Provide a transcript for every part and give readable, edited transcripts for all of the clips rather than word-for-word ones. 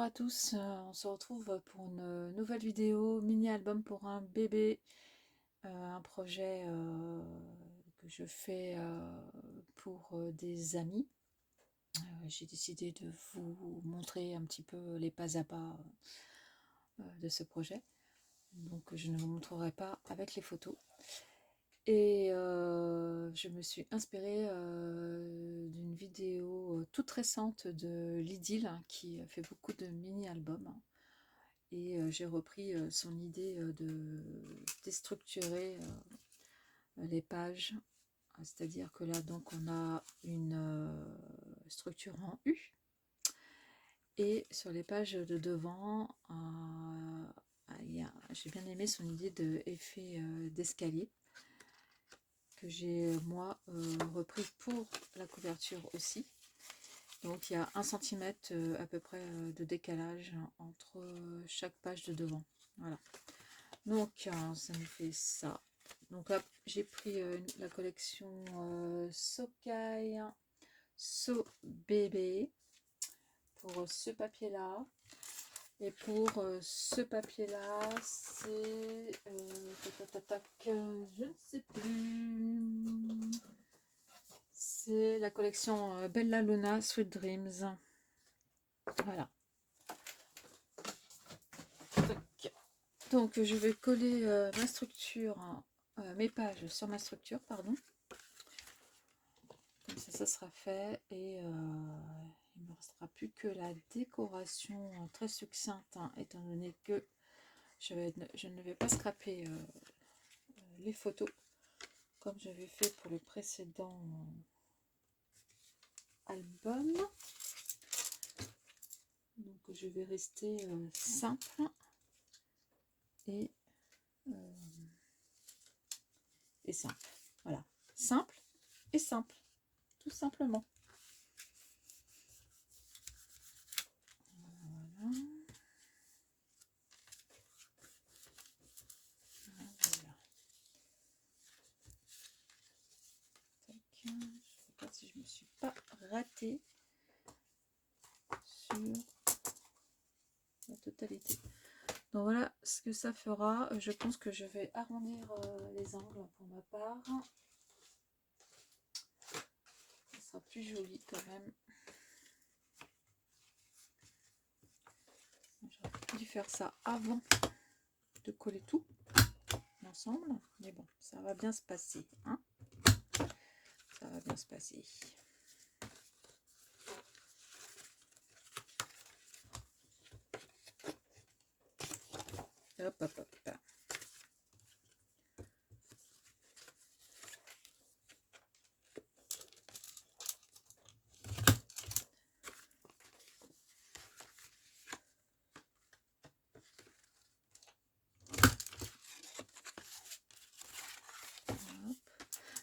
à tous, on se retrouve pour une nouvelle vidéo mini-album pour un bébé, un projet que je fais pour des amis. J'ai décidé de vous montrer un petit peu les pas à pas de ce projet, donc je ne vous montrerai pas avec les photos. Et je me suis inspirée d'une vidéo toute récente de Lydil qui fait beaucoup de mini-albums. Et j'ai repris son idée de déstructurer les pages. C'est-à-dire que là, donc, on a une structure en U. Et sur les pages de devant, j'ai bien aimé son idée d'effet d'escalier que j'ai moi repris pour la couverture aussi. Donc il y a 1 cm à peu près de décalage entre chaque page de devant. Voilà. Donc ça me fait ça. Donc là j'ai pris la collection Sokai So Bébé pour ce papier là. Et pour ce papier là, c'est je ne sais plus. C'est la collection Bella Luna Sweet Dreams. Voilà. Donc je vais coller ma structure, mes pages sur ma structure, pardon. Comme ça sera fait et il ne me restera plus que la décoration très succincte, étant donné que je ne vais pas scraper les photos comme j'avais fait pour le précédent album. Donc je vais rester simple et simple. Voilà, simple et simple, tout simplement. Voilà. Voilà. Je regarde si je me suis pas ratée sur la totalité. Donc voilà ce que ça fera. Je pense que je vais arrondir les angles pour ma part. Ça sera plus joli quand même. J'aurais dû faire ça avant de coller tout ensemble. Mais bon, ça va bien se passer. Hein, ça va bien se passer. Hop, hop, hop.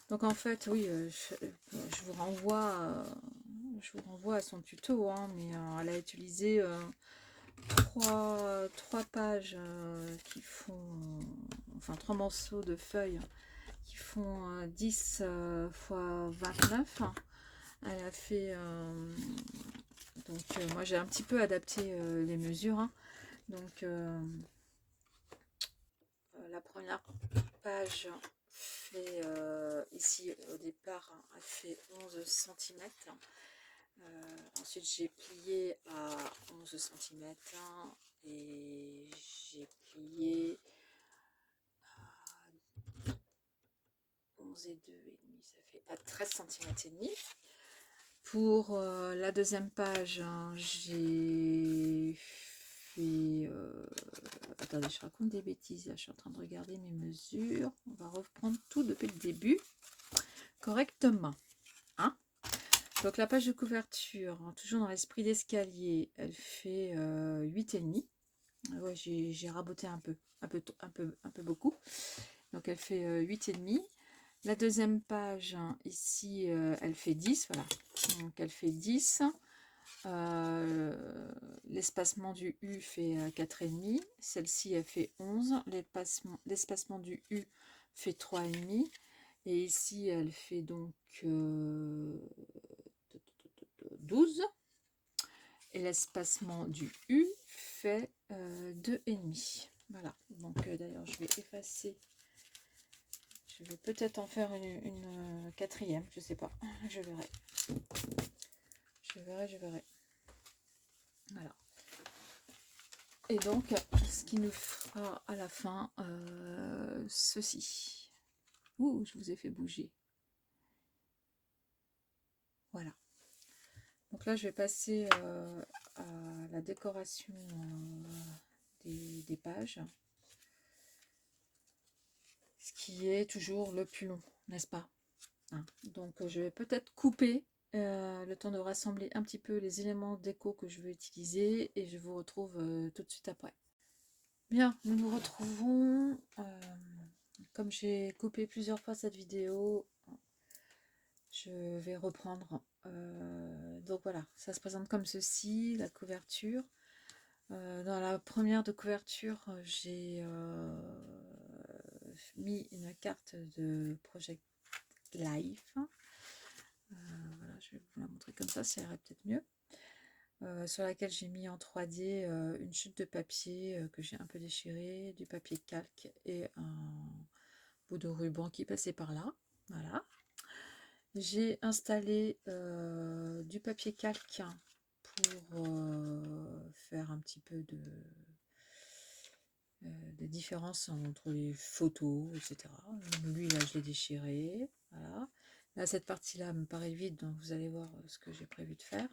Donc en fait, oui, je vous renvoie à son tuto, hein, mais elle a utilisé trois pages qui font, enfin 3 morceaux de feuilles qui font 10 x 29. Elle a fait, donc moi j'ai un petit peu adapté les mesures, hein. Donc la première page fait ici au départ, elle fait 11 cm. Ensuite j'ai plié à 11 cm et j'ai plié à 11 et 2 et demi, ça fait à 13 cm et demi. Pour la deuxième page, hein, j'ai fait attendez, je raconte des bêtises là, je suis en train de regarder mes mesures. On va reprendre tout depuis le début correctement, hein. Donc la page de couverture, hein, toujours dans l'esprit d'escalier, elle fait 8,5. Ouais, j'ai raboté un peu beaucoup. Donc elle fait 8,5. La deuxième page, hein, ici, elle fait 10. Voilà. Donc elle fait 10. L'espacement du U fait 4,5. Celle-ci, elle fait 11. L'espacement du U fait 3,5. Et ici, elle fait donc 12. et l'espacement du U fait 2,5. Voilà, donc d'ailleurs je vais effacer, je vais peut-être en faire une quatrième, je sais pas, je verrai. Je verrai. Voilà. Et donc, ce qui nous fera à la fin ceci. Ouh, je vous ai fait bouger. Voilà. Donc là, je vais passer à la décoration des pages. Ce qui est toujours le plus long, n'est-ce pas? Hein. Donc, je vais peut-être couper le temps de rassembler un petit peu les éléments déco que je veux utiliser et je vous retrouve tout de suite après. Bien, nous nous retrouvons. Comme j'ai coupé plusieurs fois cette vidéo, je vais reprendre. Donc voilà, ça se présente comme ceci, la couverture. Dans la première de couverture, j'ai mis une carte de Project Life. Voilà, je vais vous la montrer comme ça irait peut-être mieux. Sur laquelle j'ai mis en 3D une chute de papier que j'ai un peu déchiré, du papier calque et un bout de ruban qui passait par là. Voilà. J'ai installé du papier calque pour faire un petit peu de différence entre les photos, etc. Lui, là, je l'ai déchiré. Voilà. Là, cette partie-là me paraît vide, donc vous allez voir ce que j'ai prévu de faire.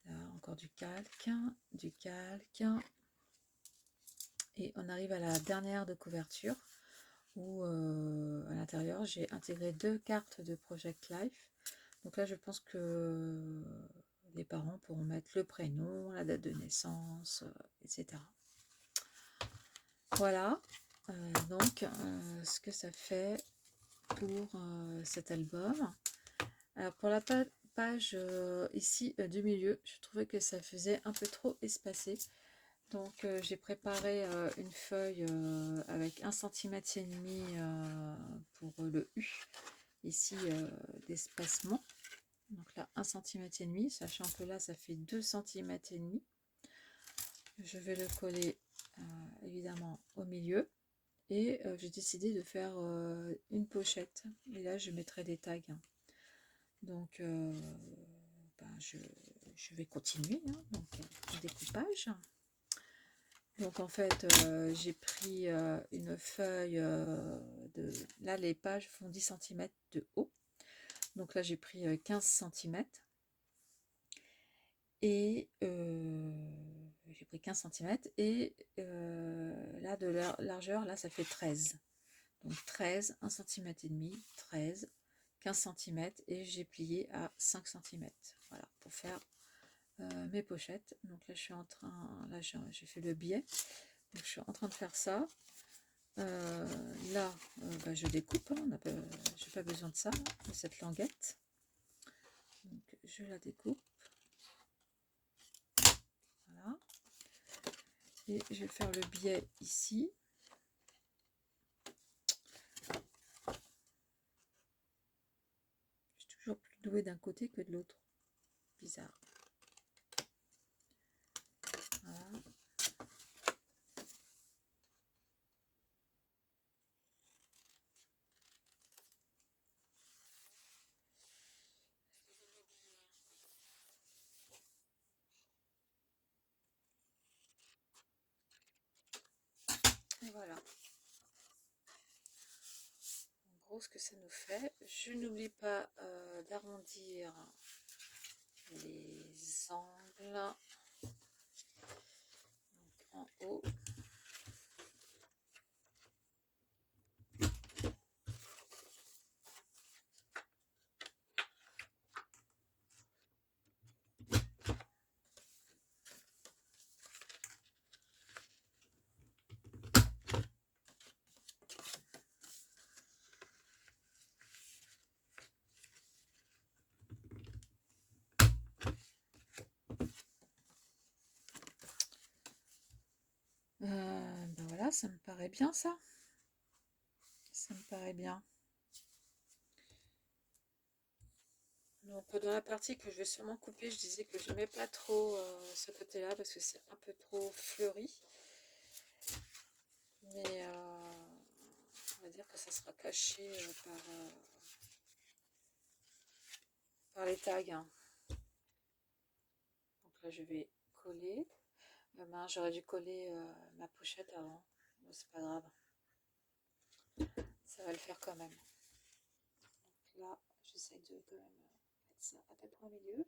Là, encore du calque, du calque. Et on arrive à la dernière de couverture où à l'intérieur j'ai intégré 2 cartes de Project Life. Donc là je pense que les parents pourront mettre le prénom, la date de naissance, etc. Voilà donc ce que ça fait pour cet album. Alors pour la page ici du milieu, je trouvais que ça faisait un peu trop espacé. Donc j'ai préparé une feuille avec 1,5 cm pour le U, ici d'espacement. Donc là 1,5 cm, sachant que là ça fait 2,5 cm. Je vais le coller évidemment au milieu. Et j'ai décidé de faire une pochette. Et là je mettrai des tags. Donc je vais continuer. Donc le découpage. Donc en fait, j'ai pris une feuille de... Là, les pages font 10 cm de haut. Donc là, j'ai pris 15 cm. Et j'ai pris 15 cm. Et là, de largeur, là, ça fait 13. Donc 13, 1 cm et demi, 13, 15 cm. Et j'ai plié à 5 cm. Voilà, pour faire mes pochettes. Donc là, je suis en train... Là, j'ai fait le biais. Donc, je suis en train de faire ça. Là, je découpe. Hein, je n'ai pas besoin de ça, de cette languette. Donc, je la découpe. Voilà. Et je vais faire le biais ici. Je suis toujours plus douée d'un côté que de l'autre. Bizarre. Voilà. Et voilà. En gros, ce que ça nous fait. Je n'oublie pas d'arrondir les angles. Donc, en haut. Ben voilà, ça me paraît bien ça. Ça me paraît bien. Donc dans la partie que je vais sûrement couper, je disais que je n'aimais pas trop ce côté-là parce que c'est un peu trop fleuri. Mais on va dire que ça sera caché par les tags, hein. Donc là je vais coller. Mince, j'aurais dû coller ma pochette avant. Bon, c'est pas grave. Ça va le faire quand même. Donc là, j'essaie de quand même mettre ça à peu près au milieu.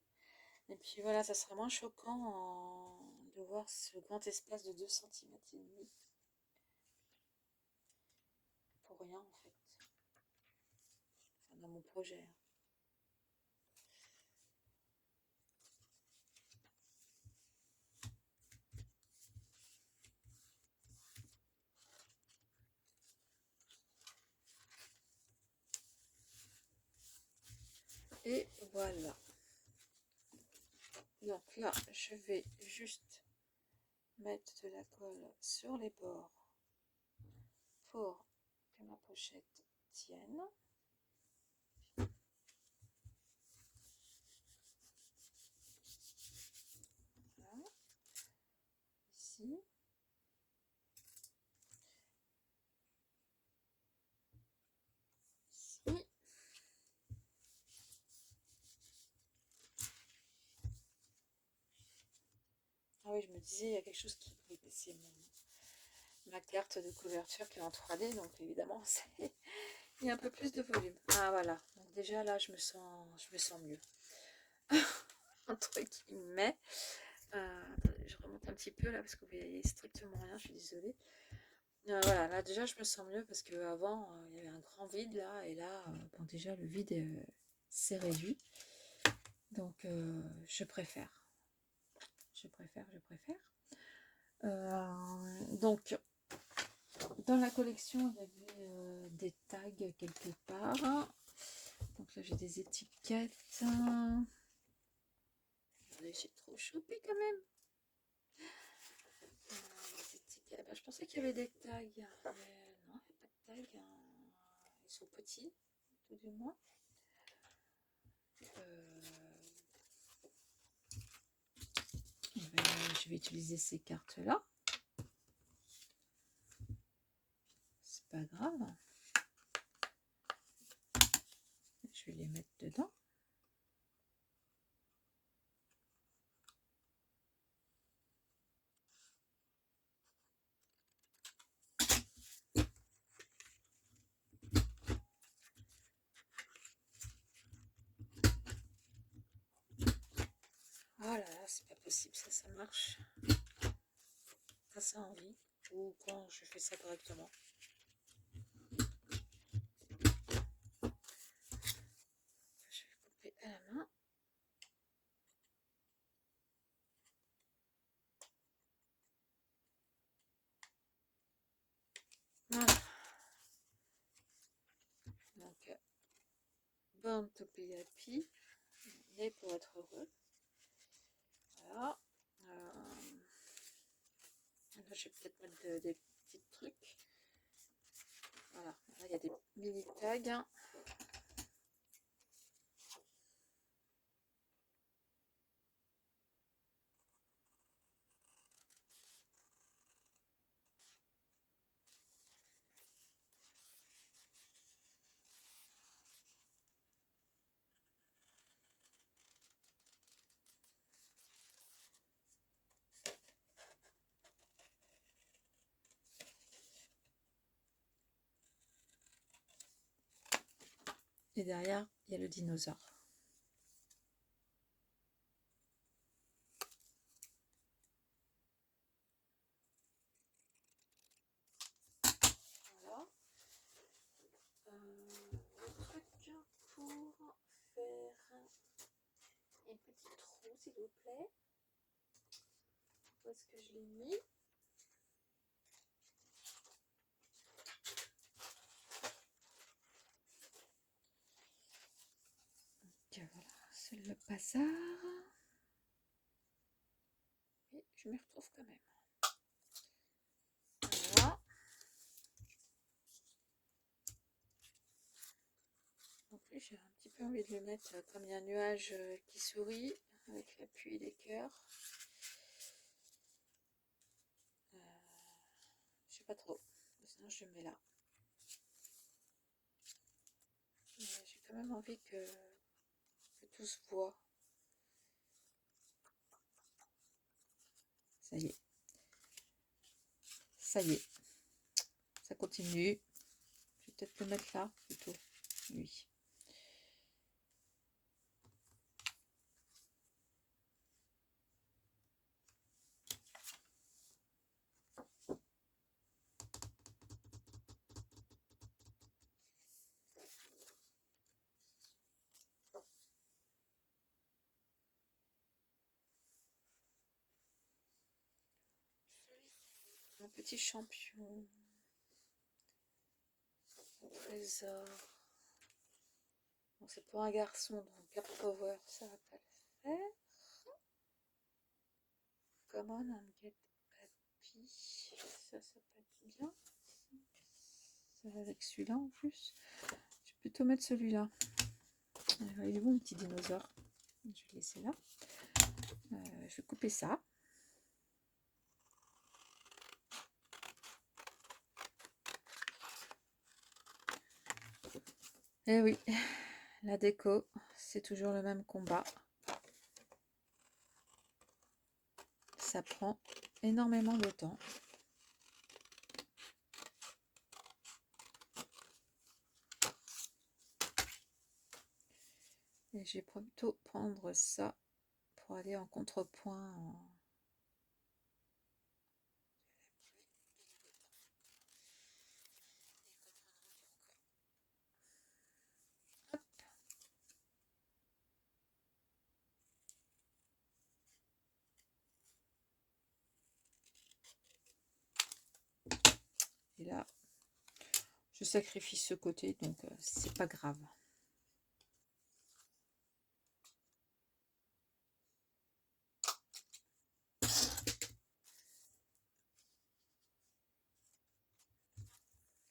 Et puis voilà, ça sera moins choquant de voir ce grand espace de 2,5 cm pour rien en fait. Enfin, dans mon projet, hein. Et voilà. Donc là, je vais juste mettre de la colle sur les bords pour que ma pochette tienne. Voilà. Ici. Ici. Ah oui, je me disais, il y a quelque chose qui... Oui, c'est ma carte de couverture qui est en 3D, donc évidemment, il y a un peu plus de volume. Ah voilà, donc déjà là, je me sens mieux. Entre guillemets. Attendez, je remonte un petit peu là, parce que vous voyez strictement rien, je suis désolée. Voilà, là déjà, je me sens mieux, parce qu'avant, il y avait un grand vide là, et là, bon, déjà, le vide s'est réduit. Donc, je préfère. Je préfère. Donc, dans la collection, il y avait des tags quelque part. Donc là, j'ai des étiquettes. Regardez, j'ai trop chopé quand même. Les étiquettes. Bah, je pensais qu'il y avait des tags. Mais non, il n'y a pas de tags. Ils sont petits, tout du moins. Je vais utiliser ces cartes-là. C'est pas grave. Je vais les mettre dedans. Oh là là, c'est pas possible, ça marche. Ça a envie. Ou quand je fais ça correctement. Je vais couper à la main. Voilà. Donc, Born to be happy, né pour être heureux. Voilà. Là, je vais peut-être mettre des petits trucs. Voilà. Là, il y a des mini tags. Et derrière, il y a le dinosaure. Voilà. Le truc pour faire un petit trou, s'il vous plaît. Où est-ce que je l'ai mis? Donc voilà, c'est le bazar. Et je m'y retrouve quand même. Voilà. Donc lui, j'ai un petit peu envie de le mettre comme il y a un nuage qui sourit avec la pluie des cœurs. Je sais pas trop, sinon je le mets là. J'ai quand même envie que tout se voit. Ça y est. Ça y est. Ça continue. Je vais peut-être le mettre là plutôt. Oui. Un petit champion. Un trésor. Bon, c'est pour un garçon, donc Gap Power, ça va pas le faire. Comment un get happy, ça peut être bien. Ça va avec celui-là en plus. Je vais plutôt mettre celui-là. Il est bon, mon petit dinosaure. Je vais le laisser là. Je vais couper ça. Et oui, la déco, c'est toujours le même combat. Ça prend énormément de temps. Et je vais plutôt prendre ça pour aller en contrepoint. Hop. Et là, je sacrifie ce côté, donc c'est pas grave.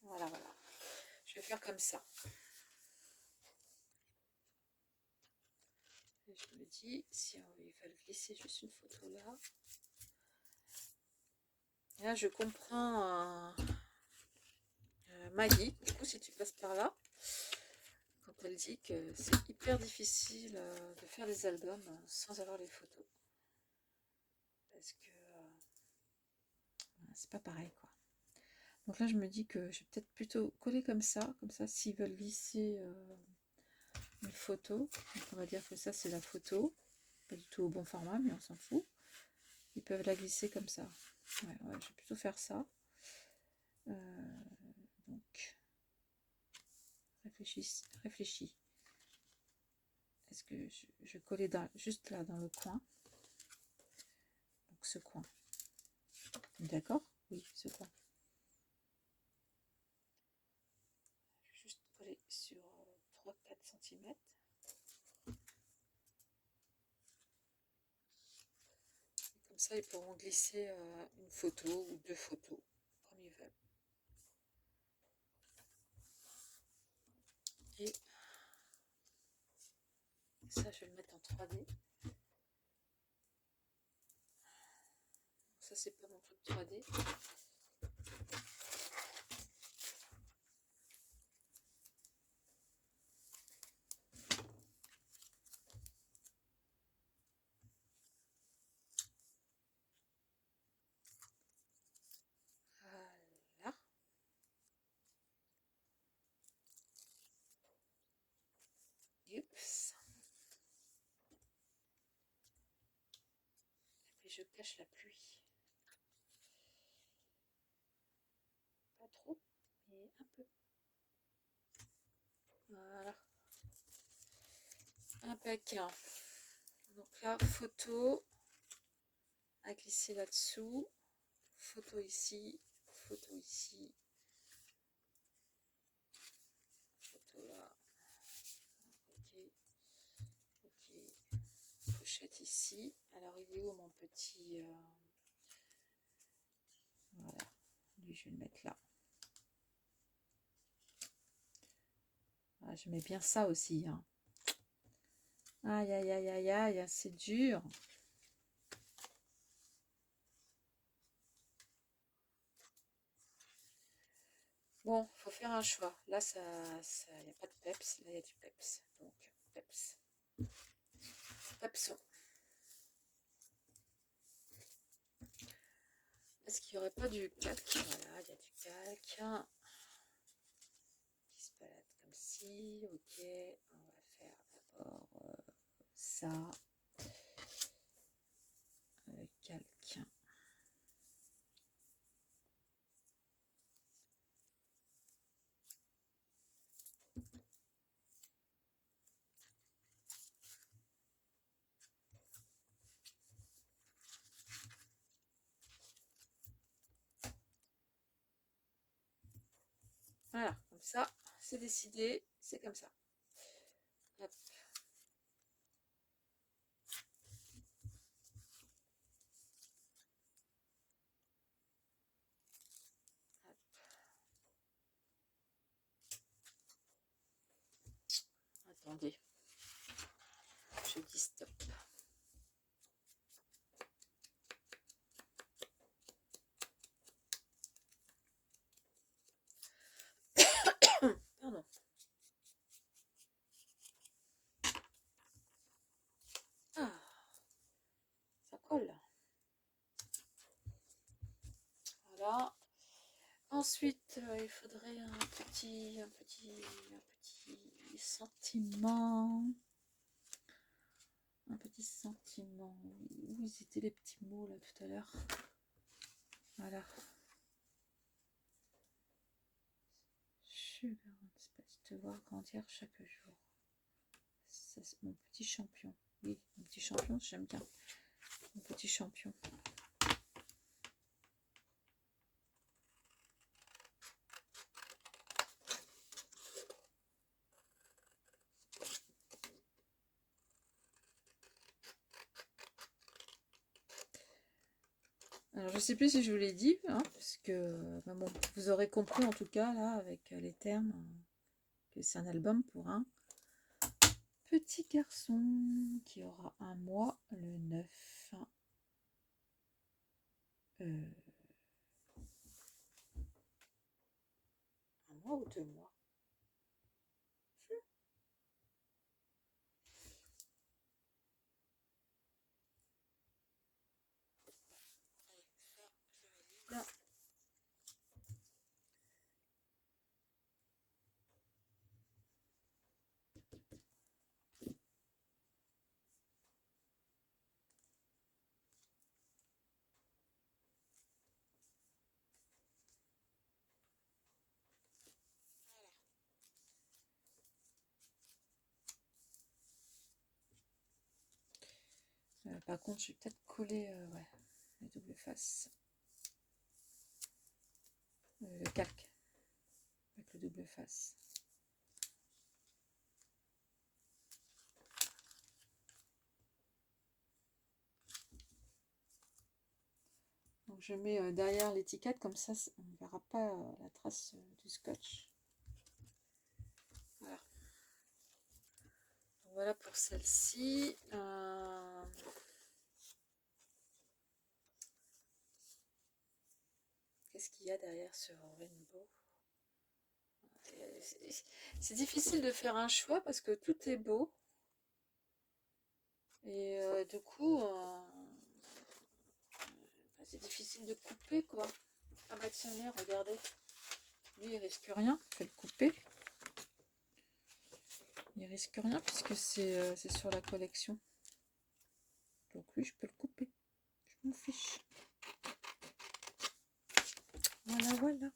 Voilà, voilà. Je vais faire comme ça. Et je me dis, si il va le glisser juste une photo là. Et là, je comprends Maggie, du coup, si tu passes par là, quand elle dit que c'est hyper difficile de faire des albums sans avoir les photos. Parce que c'est pas pareil, quoi. Donc là, je me dis que je vais peut-être plutôt coller comme ça s'ils veulent glisser une photo, donc on va dire que ça, c'est la photo, pas du tout au bon format, mais on s'en fout. Ils peuvent la glisser comme ça. Ouais, je vais plutôt faire ça. Donc, réfléchis. Est-ce que je collais juste là dans le coin? Donc ce coin. D'accord? Oui, ce coin. Je vais juste coller sur 3-4 cm. Comme ça, ils pourront glisser une photo ou 2 photos, comme ils veulent. Et ça, je vais le mettre en 3D. Ça, c'est pas mon truc 3D. Voilà. Oups. Et puis je cache la pluie. Pas trop, mais un peu. Voilà. Impec. Donc là, photo à glisser là-dessous. Photo ici. Photo ici. Photo là. Ok. Ok. Pochette ici. Alors, il est où mon petit... Voilà. Lui, je vais le mettre là. Ah, j'aimais bien ça aussi, hein. Aïe, aïe, aïe, aïe, aïe, c'est dur. Bon, faut faire un choix. Là, y a pas de peps. Là, il y a du peps. Donc, peps. Pepso. Est-ce qu'il n'y aurait pas du calque? Voilà, il y a du calque qui se balade comme ci. Ok, on va faire d'abord ça, le calque. Voilà, comme ça, c'est décidé, c'est comme ça. Hop, hop. Attendez, je dis stop. Pardon. Ah, ça colle. Voilà. Ensuite, il faudrait un petit sentiment. Un petit sentiment. Où ils étaient les petits mots là tout à l'heure? Voilà. Sugar and Spice, te voir grandir chaque jour. Ça, c'est mon petit champion. Oui, mon petit champion, j'aime bien. Mon petit champion. Alors, je sais plus si je vous l'ai dit, hein, parce que bon, vous aurez compris en tout cas là avec les termes que c'est un album pour un petit garçon qui aura un mois le 9. Un mois ou 2 mois? Là. Par contre, je vais peut-être coller ouais, les doubles faces. Le calque avec le double face. Donc je mets derrière l'étiquette, comme ça on ne verra pas la trace du scotch. Voilà. Donc voilà pour celle-ci. Qu'est-ce qu'il y a derrière ce rainbow? C'est difficile de faire un choix parce que tout est beau. Et du coup, c'est difficile de couper quoi. Ah bah tiens, là, regardez. Lui, il risque rien. Je vais le couper. Il risque rien puisque c'est sur la collection. Donc lui, je peux le couper. Je m'en fiche. Voilà, voilà.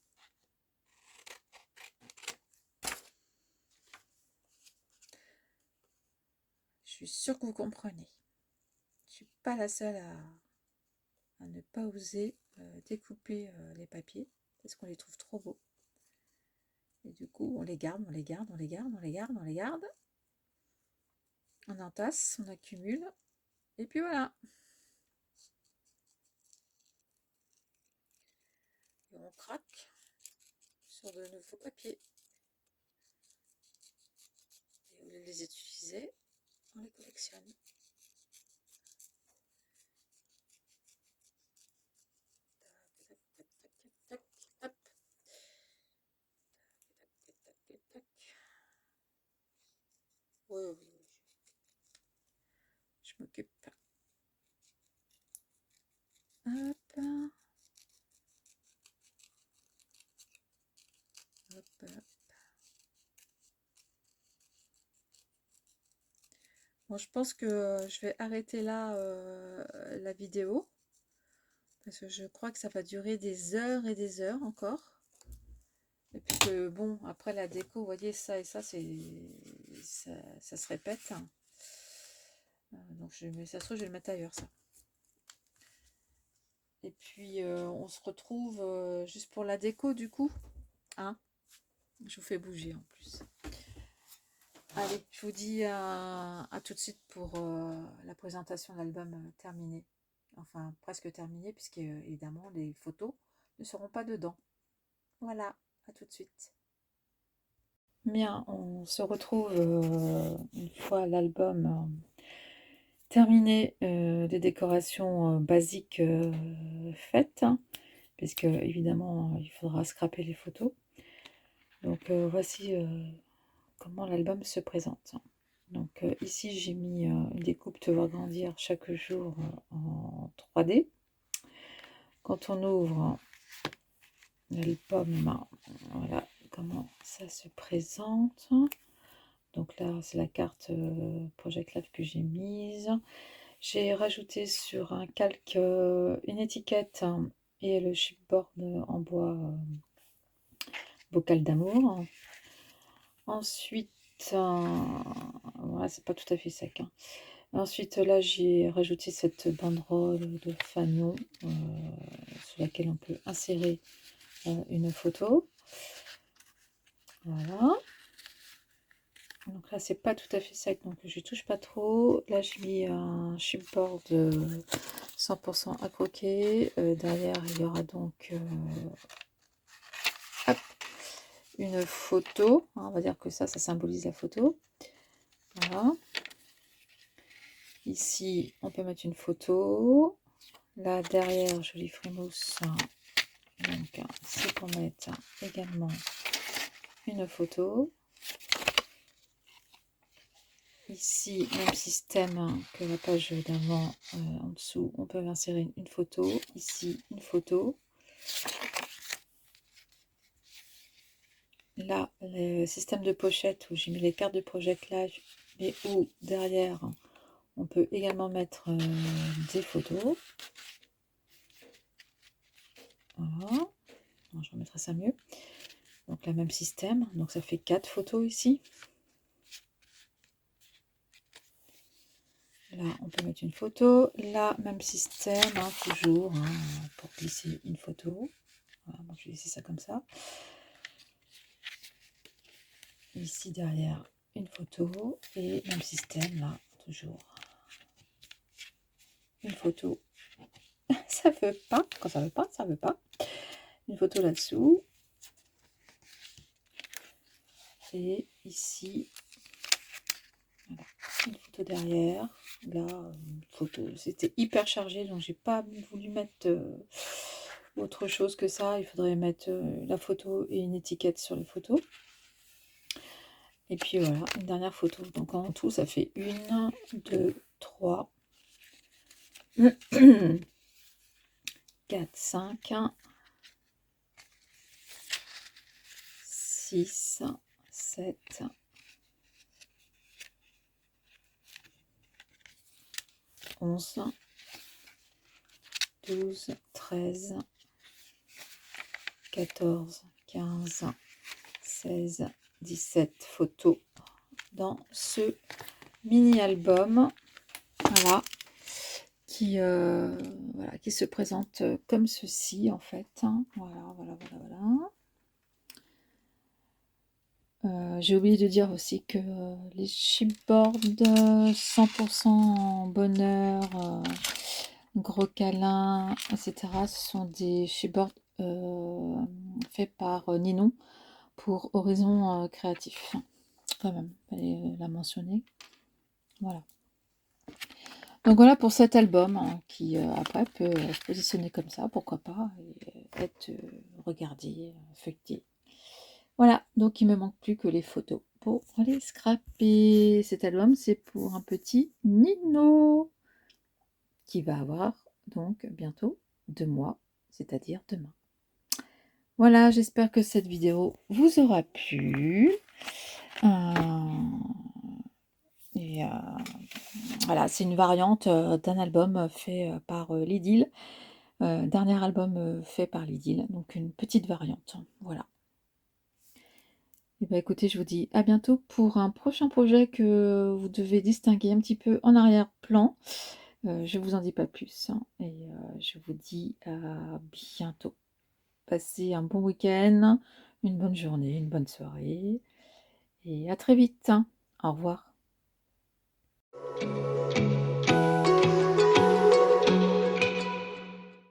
Je suis sûre que vous comprenez. Je suis pas la seule à ne pas oser découper les papiers parce qu'on les trouve trop beaux. Et du coup, on les garde, on les garde, on les garde, on les garde, on les garde. On entasse, on accumule. Et puis voilà. Et on craque sur de nouveaux papiers. les utiliser, on les collectionne. Hop. Oui, oui, oui. Je m'occupe. Hop. Hop, hop. Bon, je pense que je vais arrêter là la vidéo. Parce que je crois que ça va durer des heures et des heures encore. Et puis que, bon, après la déco, vous voyez, ça et ça, ça se répète. Donc, mais ça se trouve, je vais le mettre ailleurs, ça. Et puis, on se retrouve juste pour la déco, du coup. Hein, je vous fais bouger en plus. Allez, je vous dis à tout de suite pour la présentation de l'album terminé. Enfin, presque terminé, puisque évidemment, les photos ne seront pas dedans. Voilà, à tout de suite. Bien, on se retrouve une fois l'album terminé, des décorations basiques faites, hein, puisque évidemment il faudra scraper les photos. Donc voici comment l'album se présente. Donc ici j'ai mis une découpe de voir grandir chaque jour en 3D. Quand on ouvre l'album, voilà comment ça se présente. Donc là c'est la carte Project Life que j'ai mise. J'ai rajouté sur un calque une étiquette et le chipboard en bois bocal d'amour. Ensuite, voilà, c'est pas tout à fait sec, hein. Ensuite, là, j'ai rajouté cette banderole de fanion sur laquelle on peut insérer une photo. Voilà. Donc là, c'est pas tout à fait sec, donc je touche pas trop. Là, j'ai mis un chipboard 100% à croquer. Derrière, il y aura donc hop, une photo. On va dire que ça symbolise la photo. Voilà. Ici, on peut mettre une photo. Là, derrière, joli frimousse. Donc, c'est pour mettre également une photo. Ici, même système que la page d'avant. En dessous, on peut insérer une photo. Ici, une photo. Là, le système de pochette où j'ai mis les cartes de Project Life et où derrière, on peut également mettre des photos. Voilà. Je remettrai ça mieux. Donc, le même système. Donc, ça fait 4 photos ici. Là, on peut mettre une photo. Là, même système, hein, toujours, hein, pour glisser une photo. Voilà, donc je vais laisser ça comme ça. Ici, derrière, une photo. Et même système, là, toujours. Une photo. Ça veut pas. Quand ça veut pas, ça veut pas. Une photo là-dessous. Et ici, voilà, une photo derrière. Là, une photo. C'était hyper chargé, donc j'ai pas voulu mettre autre chose que ça. Il faudrait mettre la photo et une étiquette sur les photos. Et puis voilà, une dernière photo. Donc en tout, ça fait 1, 2, 3, 4, 5, 6, 7, 11, 12, 13, 14, 15, 16, 17 photos dans ce mini-album. Voilà. Voilà, qui se présente comme ceci en fait. Voilà, voilà, voilà, voilà. J'ai oublié de dire aussi que les chipboards 100% bonheur, gros câlin, etc. Ce sont des chipboards faits par Ninon pour Horizon Créatif. quand même, fallait la mentionner. Voilà. Donc voilà pour cet album hein, qui après peut se positionner comme ça, pourquoi pas, et être regardé, feuilleté. Voilà, donc il me manque plus que les photos pour les scraper. Cet album, c'est pour un petit Nino qui va avoir donc bientôt 2 mois, c'est-à-dire demain. Voilà, j'espère que cette vidéo vous aura plu. Et voilà, c'est une variante d'un album fait par Lydil. Dernier album fait par Lydil, donc une petite variante. Voilà. Et bien écoutez, je vous dis à bientôt pour un prochain projet que vous devez distinguer un petit peu en arrière-plan. Je ne vous en dis pas plus. Hein, et je vous dis à bientôt. Passez un bon week-end, une bonne journée, une bonne soirée. Et à très vite. Hein. Au revoir.